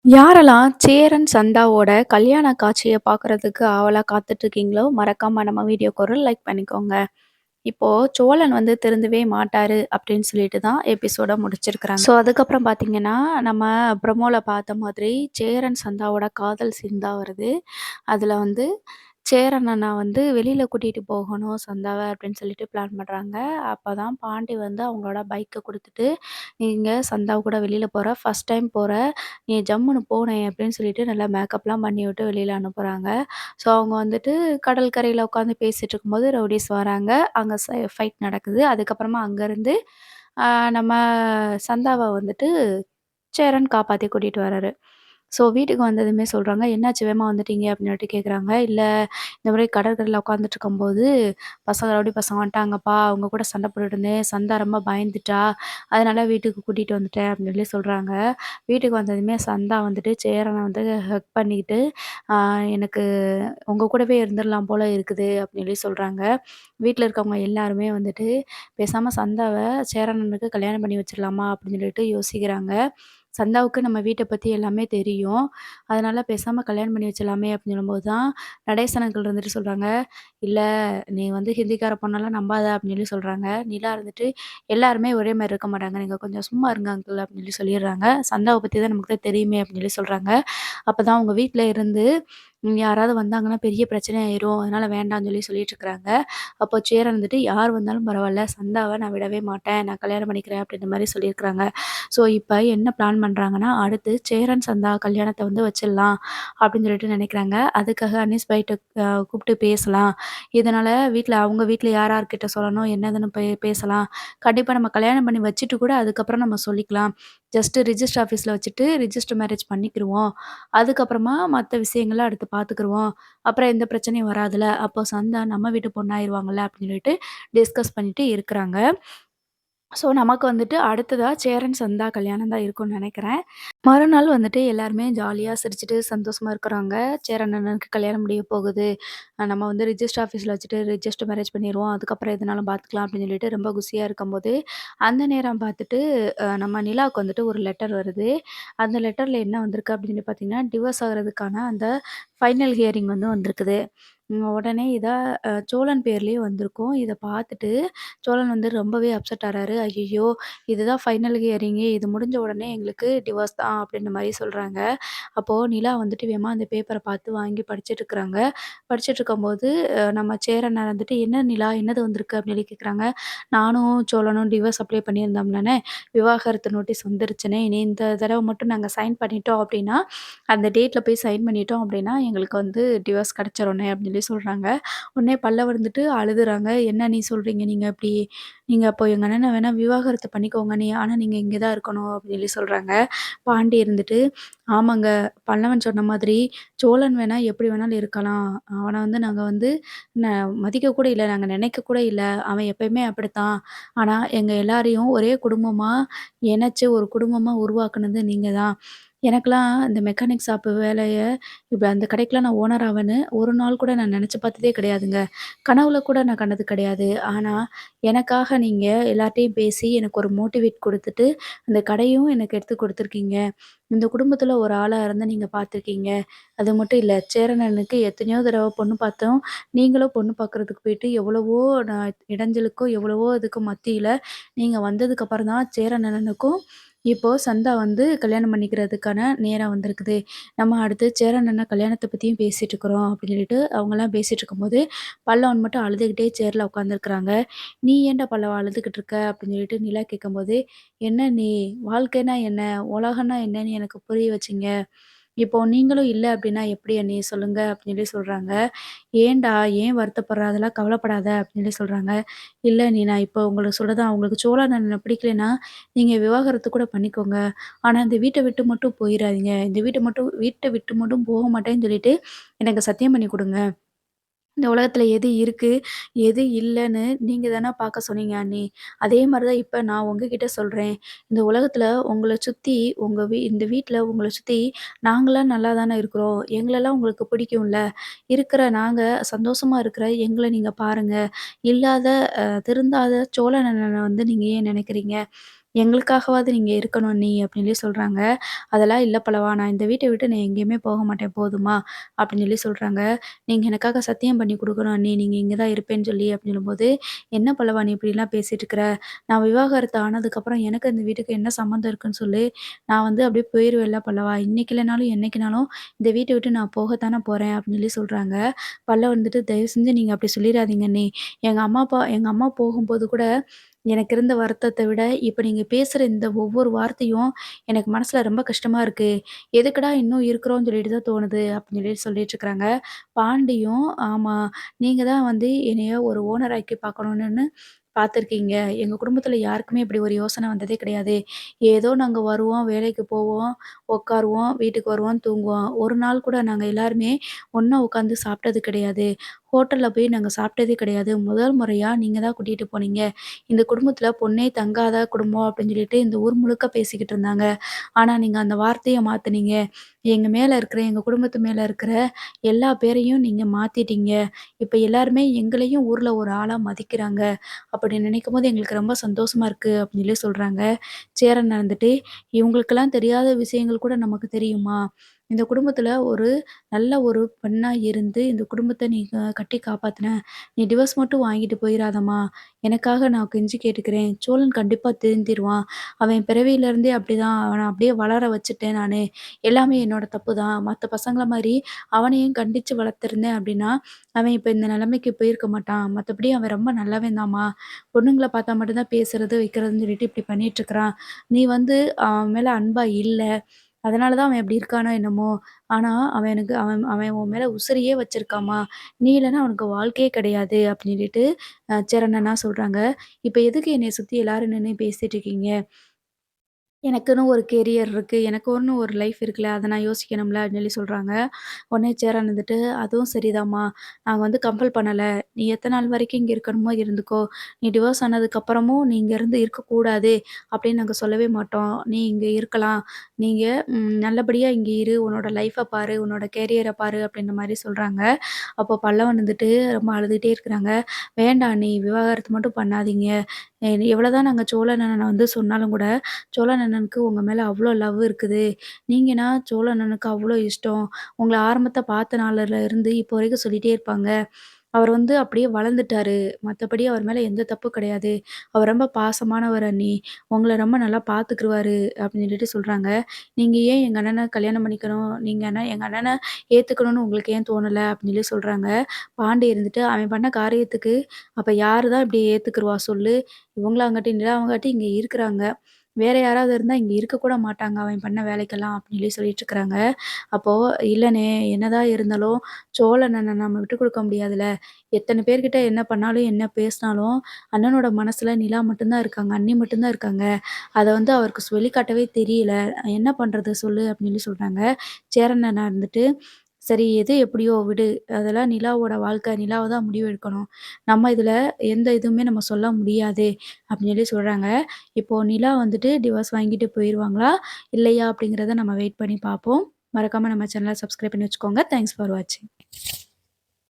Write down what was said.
யாரெல்லாம் சேரன் சந்தாவோட கல்யாண காட்சிய பார்க்குறதுக்கு ஆவலா காத்துட்ருக்கீங்களோ, மறக்காம நம்ம வீடியோக்கு ஒரு லைக் பண்ணிக்கோங்க. இப்போ சோழன் வந்து திருந்தவே மாட்டாரு அப்படின்னு சொல்லிட்டு தான் எபிசோட முடிச்சிருக்கிறாங்க. ஸோ அதுக்கப்புறம் பார்த்தீங்கன்னா, நம்ம ப்ரோமோல பார்த்த மாதிரி சேரன் சந்தாவோட காதல் சீன் தான் வருது. அதில வந்து சேரன் அண்ணா வந்து வெளியில கூட்டிட்டு போகணும் சந்தாவ அப்படின்னு சொல்லிட்டு பிளான் பண்றாங்க. அப்பதான் பாண்டி வந்து அவங்களோட பைக்க குடுத்துட்டு, "நீங்க சந்தாவு கூட வெளியில போற. ஃபர்ஸ்ட் டைம் போற. நீ ஜம்முனு போனேன்" அப்படின்னு சொல்லிட்டு நல்லா மேக்கப்லாம் பண்ணிவிட்டு வெளியில அனுப்புறாங்க. ஸோ அவங்க வந்துட்டு கடல் கரையில உட்காந்து பேசிட்டு இருக்கும்போது ரவுடீஸ் வராங்க. அங்க ஃபைட் நடக்குது. அதுக்கப்புறமா அங்கருந்து அ நம்ம சந்தாவ வந்துட்டு சேரன் காப்பாத்தி கூட்டிட்டு வராரு. ஸோ வீட்டுக்கு வந்ததுமே சொல்றாங்க, "என்னாச்சு வேகமா வந்துட்டீங்க?" அப்படின்னு சொல்லிட்டு கேட்குறாங்க. "இல்ல இந்த மாரி கடற்கரையில உட்காந்துட்டுருக்கும்போது, ரவுடி பசங்க வந்துட்டாங்கப்பா. அவங்க கூட சண்டை போட்டுட்டு இருந்தேன். சந்தா ரொம்ப பயந்துட்டா. அதனால வீட்டுக்கு கூட்டிட்டு வந்துட்டேன்." அப்படின்னு சொல்லி சொல்றாங்க. வீட்டுக்கு வந்ததுமே சந்தா வந்துட்டு சேரன வந்து ஹக் பண்ணிக்கிட்டு, "ஆ எனக்கு உங்க கூடவே இருந்துரலாம் போல இருக்குது." அப்படின்னு சொல்லி சொல்றாங்க. வீட்ல இருக்கவங்க எல்லாருமே வந்துட்டு, "பேசாம சந்தாவ சேரனனுக்கு கல்யாணம் பண்ணி வச்சிரலாமா?" அப்படின்னு சொல்லிட்டு யோசிக்கிறாங்க. சந்தாவுக்கு நம்ம வீட்ட பத்தி எல்லாமே தெரியும். அதனால பேசாம கல்யாணம் பண்ணி வச்சிடலாமே அப்படின்னு சொல்லும்போது தான், நடேசன் அங்கிள் இருந்துட்டு சொல்றாங்க, "இல்ல நீ வந்து ஹிந்திக்கார பொண்ணெல்லாம் நம்பாத" அப்படின்னு சொல்லி சொல்றாங்க. நிலா இருந்துட்டு, "எல்லாருமே ஒரே மாரி இருக்க மாட்டாங்க. நீங்க கொஞ்சம் சும்மா இருங்க அங்கிள்" அப்படின்னு சொல்லி சொல்லிடுறாங்க. "சந்தாவ பத்தி தான் நமக்கு தான் தெரியுமே" அப்படின்னு சொல்லி சொல்றாங்க. அப்பதான் அவங்க வீட்ல இருந்து யாராவது வந்தாங்கன்னா பெரிய பிரச்சனை ஆயிரும். அதனால வேண்டான்னு சொல்லி சொல்லிட்டு இருக்கிறாங்க. அப்போ சேரன் வந்துட்டு, "யார் வந்தாலும் பரவால்ல. சந்தாவ நான் விடவே மாட்டேன். நான் கல்யாணம் பண்ணிக்கிறேன்" அப்படின்ற மாரி சொல்லியிருக்கிறாங்க. ஸோ, இப்ப என்ன பிளான் பண்றாங்கன்னா, அடுத்து சேரன், சந்தா கல்யாணத்த வந்து வச்சிடலாம் அப்படின்னு சொல்லிட்டு நினைக்கிறாங்க. அதுக்காக அனீஸ் பாய்ட்ட கூப்பிட்டு பேசலாம். இதனால அவங்க வீட்ல யார் யார்கிட்ட சொல்லணும், என்னதுன்னு பேசலாம். கண்டிப்பா நம்ம கல்யாணம் பண்ணி வச்சுட்டு கூட அதுக்கப்புறம் நம்ம சொல்லிக்கலாம். ஜஸ்ட் ரிஜிஸ்டர் ஆஃபீஸ்ல வச்சுட்டு ரிஜிஸ்டர் மேரேஜ் பண்ணிக்கிருவோம். அதுக்கப்புறமா மத்த விஷயங்கள அடுத்து பார்த்துக்குருவோம். அப்புறம் எந்த பிரச்சனையும் வராதுல்ல. அப்போ சந்தா நம்ம வீட்டு பொண்ணாயிருவாங்கல்ல அப்படின்னு சொல்லிட்டு டிஸ்கஸ் பண்ணிட்டு இருக்கிறாங்க. ஸோ, நமக்கு வந்துட்டு அடுத்ததா சேரன், சந்தா கல்யாணம் தான் இருக்கும்னு நெனைக்கிறேன். மறுநாள் வந்துட்டு எல்லாருமே ஜாலியா சிரிச்சுட்டு சந்தோஷமா இருக்கிறாங்க. சேரன் அண்ணனுக்கு கல்யாணம் முடிய போகுது. நம்ம வந்து ரிஜிஸ்டர் ஆஃபீஸ்ல வச்சுட்டு ரிஜிஸ்டர் மேரேஜ் பண்ணிருவோம். அதுக்கப்புறம் எதுனாலும் பார்த்துக்கலாம் அப்படின்னு சொல்லிட்டு ரொம்ப குஷியா இருக்கும்போது, அந்த நேரம் பார்த்துட்டு நம்ம நிலாவுக்கு வந்துட்டு ஒரு லெட்டர் வருது. அந்த லெட்டர்ல என்ன வந்திருக்கு அப்படின்னு சொல்லி பார்த்தீங்கன்னா, டிவோர்ஸ் ஆகுறதுக்கான அந்த ஃபைனல் ஹியரிங் வந்து வந்திருக்குது. உடனே இத சோழன் பேர்லயே வந்திருக்கும். இத பார்த்துட்டு சோழன் வந்து ரொம்பவே அப்செட் ஆறாரு. "ஐய்யய்யோ! இதுதான் ஃபைனல் ஹியரிங்கே. இது முடிஞ்ச உடனே எங்களுக்கு டிவோர்ஸ் தான்." அப்படின்ற மாரி சொல்றாங்க. அப்போ நிலா வந்துட்டு வேகமா அந்த பேப்பர பார்த்து வாங்கி படிச்சுட்டுருக்காங்க. படிச்சுட்டுருக்கும்போது நம்ம சேரன் வந்துட்டு, "என்ன நிலா என்னது வந்திருக்கு?" அப்படின்னு சொல்லி கேட்குறாங்க. "நானும் சோழனும் டிவோர்ஸ் அப்ளை பண்ணியிருந்தோம்லண்ணே, விவாகரத்து நோட்டீஸ் வந்துருச்சுண்ணே. இனி இந்த தடவ மட்டும் நாங்க சைன் பண்ணிட்டோம் அப்படின்னா, அந்த டேட்ல போய் சைன் பண்ணிட்டோம் அப்படின்னா, எங்களுக்கு வந்து டிவோர்ஸ் கிடைச்சிரும்ண்ணே." அப்படின்னு சொல்லி சொல்றாங்க. உடனே பல்லவ இருந்துட்டு அழுகுறாங்க. "என்ன நீ சொல்றீங்க? நீங்க இப்டி நீங்க அப்போ எங்க அண்ணன வேணா விவாகரத்து பண்ணிக்கோங்க. ஆனா நீங்க இங்க தான் இருக்கணும்." அப்டின்னு சொல்லி சொல்றாங்க. பாண்டி இருந்துட்டு, "ஆமாங்க. பல்லவன் சொன்ன மாதிரி சோழன் வேணா எப்படி வேணாலும் இருக்கலாம். அவன வந்து நாங்க வந்து ந மதிக்க கூட இல்ல. நாங்க நினைக்க கூட இல்ல. அவன் எப்பயுமே அப்படித்தான். ஆனா எங்க எல்லாரையும் ஒரே குடும்பமா இணைச்சு ஒரு குடும்பமா உருவாக்குனது நீங்க தான். எனக்கெல்லாம் இந்த மெக்கானிக் ஷாப் வேலைய இப்ப அந்த கடைக்கெல்லாம் நான் ஓனர் ஆவேன்னு ஒரு நாள் கூட நான் நெனச்சு பார்த்ததே கிடையாதுங்க. கனவுல கூட நான் கண்டது கிடையாது. ஆனா, எனக்காக நீங்க எல்லார்ட்டயும் பேசி எனக்கு ஒரு மோட்டிவேட் குடுத்துட்டு, அந்த கடையும் எனக்கு எடுத்து குடுத்துருக்கீங்க. இந்த குடும்பத்துல ஒரு ஆளா இருந்து நீங்க பார்த்துருக்கீங்க. அது மட்டும் இல்ல, சேரன் அண்ணனுக்கு எத்தனையோ தடவ பொண்ணு பார்த்தோம். நீங்களும் பொண்ணு பார்க்கறதுக்கு போயிட்டு எவ்வளவோ நான் இடைஞ்சலுக்கும், எவ்வளவோ இதுக்கும் மத்தியில நீங்க வந்ததுக்கு அப்புறம் தான் சேரன் அண்ணனுக்கும் இப்போ சந்தா வந்து கல்யாணம் பண்ணிக்கிறதுக்கான நேரம் வந்திருக்குது. நம்ம அடுத்து சேரன் அண்ணன் கல்யாணத்த பத்தியும் பேசிட்டு இருக்கிறோம் அப்படின்னு சொல்லிட்டு அவங்கலாம் பேசிட்டு இருக்கும்போது, பல்லவன் மட்டும் அழுதுகிட்டே சேர்ல உட்காந்துருக்காங்க. "நீ ஏன்டா பல்லவா அழுதுகிட்டு இருக்க?" அப்படின்னு சொல்லிட்டு நிலா கேட்கும்போது, "என்ன நீ வாழ்க்கைன்னா என்ன? உலகம்னா என்னன்னு எனக்கு புரிய வச்சீங்க. இப்போ நீங்களும் இல்ல அப்படின்னா எப்படி அண்ணி சொல்லுங்க?" அப்படின்னு சொல்லி சொல்றாங்க. "ஏன்டா? ஏன் வருத்தப்படுற? அதெல்லாம் கவலைப்படாத" அப்படின்னு சொல்லி சொல்றாங்க. "இல்ல அண்ணி நான் இப்போ உங்களுக்கு சொல்றதான் உங்களுக்கு சோழ அண்ணன பிடிக்கலன்னா, நீங்க விவாகரத்து கூட பண்ணிக்கோங்க. ஆனா இந்த வீட்ட விட்டு மட்டும் போயிறாதீங்க. இந்த வீட்ட விட்டு மட்டும் போக மாட்டேன்னு சொல்லிட்டு எனக்கு சத்தியம் பண்ணி குடுங்க." இந்த உலகத்துல எது இருக்கு, எது இல்லன்னு நீங்க தான பார்க்க சொன்னீங்க அண்ணி. அதே மாரி தான் இப்ப நான் உங்ககிட்ட சொல்றேன். இந்த உலகத்துல உங்கள சுத்தி இந்த வீட்ல உங்கள சுத்தி நாங்கலாம் நல்லா தானே இருக்கிறோம். எங்களலாம் உங்களுக்கு பிடிக்கும்ல. இருக்கிற நாங்க சந்தோஷமா இருக்கிற எங்கள நீங்க பாருங்க. இல்லாத திருந்தாத சோழ அண்ணன வந்து நீங்க ஏன் நினைக்கிறீங்க? எங்களுக்காகவாவது நீங்க இருக்கணும் அண்ணி அப்படின்னு சொல்லி சொல்றாங்க. அதெல்லாம் இல்ல பல்லவா, நான் இந்த வீட்ட விட்டு நான் எங்கேயுமே போக மாட்டேன் போதுமா? அப்படின்னு சொல்லி சொல்றாங்க. நீங்க எனக்காக சத்தியம் பண்ணி குடுக்கணும் அண்ணி, நீங்க இங்க தான் இருப்பேன்னு சொல்லி அப்படின்னு சொல்லும்போது, என்ன பல்லவா நீ இப்படிலாம் பேசிட்டு இருக்கிற? நான் விவாகரத்து ஆனதுக்கப்புறம் எனக்கு இந்த வீட்டுக்கு என்ன சம்மந்தம் இருக்குன்னு சொல்லு. நான் வந்து அப்படியே போயிருவேன்ல பல்லவா, இன்னைக்கு இல்லனாலும் என்னைக்குனாலும் இந்த வீட்ட விட்டு நான் போகத்தானே போறேன் அப்படின்னு சொல்லி சொல்றாங்க. பல்லவ வந்துட்டு தயவு செஞ்சு நீங்க அப்படி சொல்லிறாதீங்க அண்ணி. எங்க அம்மா போகும்போது கூட எனக்கு இருந்த வருத்தத்த விட, இப்ப நீங்க பேசுற இந்த ஒவ்வொரு வார்த்தையும் எனக்கு மனசுல ரொம்ப கஷ்டமா இருக்கு. எதுக்குடா இன்னும் இருக்கிறோம்னு சொல்லிட்டு தான் தோணுது அப்படின்னு சொல்லி சொல்லிட்டுருக்காங்க. பாண்டியும், ஆமா, நீங்க தான் வந்து என்னைய ஒரு ஓனர் ஆக்கி பார்க்கணும்னு பார்த்துருக்கீங்க. எங்க குடும்பத்தில யாருக்குமே இப்படி ஒரு யோசனை வந்ததே கிடையாது. ஏதோ நாங்க வருவோம், வேலைக்கு போவோம், உட்காருவோம், வீட்டுக்கு வருவோம், தூங்குவோம். ஒரு நாள் கூட நாங்க எல்லாருமே ஒண்ணா உட்காந்து சாப்பிட்டது கிடையாது. ஹோட்டல்ல போய் நாங்க சாப்பிட்டதே கிடையாது. முதல் முறையா நீங்க தான் கூட்டிட்டு போனீங்க. இந்த குடும்பத்தில பொண்ணே தங்காத குடும்பம் அப்படின்னு சொல்லிட்டு இந்த ஊர் முழுக்க பேசிக்கிட்டு இருந்தாங்க. ஆனா, நீங்க அந்த வார்த்தைய மாத்துனீங்க. எங்க மேல இருக்கிற எங்க குடும்பத்து மேல இருக்கிற எல்லா பேரையும் நீங்க மாத்திட்டீங்க. இப்ப எல்லாருமே எங்களையும் ஊர்ல ஒரு ஆளா மதிக்கிறாங்க. அப்படி நினைக்கும்போது எங்களுக்கு ரொம்ப சந்தோஷமா இருக்கு அப்படின்னு சொல்லி சொல்றாங்க. சேரன் இருந்துட்டு, இவங்களுக்கெல்லாம் தெரியாத விஷயங்கள் கூட நமக்கு தெரியுமா? இந்த குடும்பத்தில ஒரு நல்ல ஒரு பெண்ணா இருந்து இந்த குடும்பத்த நீ கட்டி காப்பாத்துன. நீ டிவோர்ஸ் மட்டும் வாங்கிட்டு போயிறாதம்மா. எனக்காக நான் கெஞ்சி கேட்டுக்கிறேன். சோழன் கண்டிப்பா திருந்திருவான். அவன் பிறவியிலேருந்தே அப்படிதான். அவன அப்படியே வளர வச்சுட்டேன் நானு. எல்லாமே என்னோட தப்பு தான். மத்த பசங்கள மாரி அவனையும் கண்டிச்சு வளர்த்துருந்தேன் அப்படின்னா, அவன் இப்ப இந்த நிலைமைக்கு போயிருக்க மாட்டான். மத்தபடி அவன் ரொம்ப நல்லவன் தாம்மா. பொண்ணுங்கள பார்த்தா மட்டும் தான் பேசுறது, வைக்கிறதுன்னு சொல்லிட்டு இப்படி பண்ணிட்டுருக்கிறான். நீ வந்து அவன் மேல அன்பா இல்ல. அதனால தான் அவன் இப்படி இருக்கானோ என்னமோ! ஆனா, அவன் அவன் உன் மேல உசிரையே வச்சிருக்கான்ம்மா. நீ இல்லன்னா அவனுக்கு வாழ்க்கையே கிடையாது அப்படின்னு சொல்லிட்டு சரணனா சொல்றாங்க. இப்ப எதுக்கு என்னைய சுத்தி எல்லாரும் நின்னு பேசிட்டு இருக்கீங்க? எனக்குன்னு ஒரு கெரியர் இருக்கு. எனக்குன்னு ஒரு லைஃப் இருக்குல்ல. அத நான் யோசிக்கணும்ல அப்படின்னு சொல்லி சொல்றாங்க. உடனே சேரன் வந்துட்டு, "அதுவும் சரிதாம்மா. நாங்க வந்து கம்பல் பண்ணல. நீ எத்தன நாள் வரைக்கும் இங்க இருக்கணுமோ இருந்துக்கோ. நீ டிவோர்ஸ் ஆனதுக்கப்புறமும் நீ இங்க இருந்து இருக்கக்கூடாது அப்படின்னு நாங்க சொல்லவே மாட்டோம். நீ இங்க இருக்கலாம். நீங்க நல்லபடியா இங்க இரு. உன்னோட லைஃப்ப பாரு. உன்னோட கேரியர பாரு" அப்படின்ற மாரி சொல்றாங்க. அப்போ பல்லவன் வந்துட்டு ரொம்ப அழுதுட்டே இருக்கிறாங்க. "வேண்டாம் அண்ணி. விவாகரத்து மட்டும் பண்ணாதீங்க. எவ்வளோதான் நாங்க சோழன் அண்ணன வந்து சொன்னாலும் கூட, சோழன் அண்ணனுக்கு உங்க மேல அவ்ளோ லவ் இருக்குது. நீங்கன்னா சோழன் அண்ணனுக்கு அவ்ளோ இஷ்டம். உங்கள ஆரம்பத்த பார்த்த நாள்ல இருந்து இப்போ வரைக்கும் சொல்லிட்டே இருப்பாங்க. அவர் வந்து அப்படியே வளர்ந்துட்டாரு. மத்தபடி அவர் மேல எந்த தப்பும் கிடையாது. அவர் ரொம்ப பாசமானவர் அண்ணி. உங்கள ரொம்ப நல்லா பார்த்துக்குருவாரு அப்படின்னு சொல்லிட்டு சொல்றாங்க. நீங்க ஏன் எங்க அண்ணன கல்யாணம் பண்ணிக்கணும்? நீங்க எங்க அண்ணன ஏத்துக்கணும்னு உங்களுக்கு ஏன் தோணல? அப்படின்னு சொல்லி சொல்றாங்க. பாண்டி இருந்துட்டு, அவன் பண்ண காரியத்துக்கு அப்ப யாரு தான் இப்படி ஏத்துக்குருவா சொல்லு? இவங்களாங்காட்டி, நிலாவங்காட்டி இங்க இருக்கிறாங்க. வேற யாராவது இருந்தா இங்க இருக்கக்கூட மாட்டாங்க. அவன் பண்ண வேலைக்கெல்லாம் அப்படின்னு சொல்லி சொல்லிட்டுருக்காங்க. அப்போ இல்லண்ணே, என்னதான் இருந்தாலும் சோழன் அண்ணன நம்ம விட்டுக் குடுக்க முடியாதுல்ல. எத்தன பேர்கிட்ட என்ன பண்ணாலும், என்ன பேசினாலும், அண்ணனோட மனசுல நிலா மட்டும் தான் இருக்காங்க. அண்ணி மட்டும் தான் இருக்காங்க. அத வந்து அவருக்கு வெளிக்காட்டவே தெரியல. என்ன பண்றது சொல்லு? அப்படின்னு சொல்லி சொல்றாங்க. சேரன் அண்ணா இருந்துட்டு, சரி எது எப்படியோ விடு. அதெல்லாம் நிலாவோட வாழ்க்கை. நிலாவ தான் முடிவு எடுக்கணும். நம்ம இதுல எந்த இதுவுமே நம்ம சொல்ல முடியாது. அப்படின்னு சொல்லி சொல்றாங்க. இப்போ நிலா வந்துட்டு டிவோர்ஸ் வாங்கிட்டு போயிருவாங்களா? இல்லையா? அப்படிங்கிறத நம்ம வெயிட் பண்ணி பார்ப்போம். மறக்காம நம்ம சேனல சப்ஸ்கிரைப் பண்ணி வச்சுக்கோங்க. தேங்க்ஸ் ஃபார் வாட்சிங்.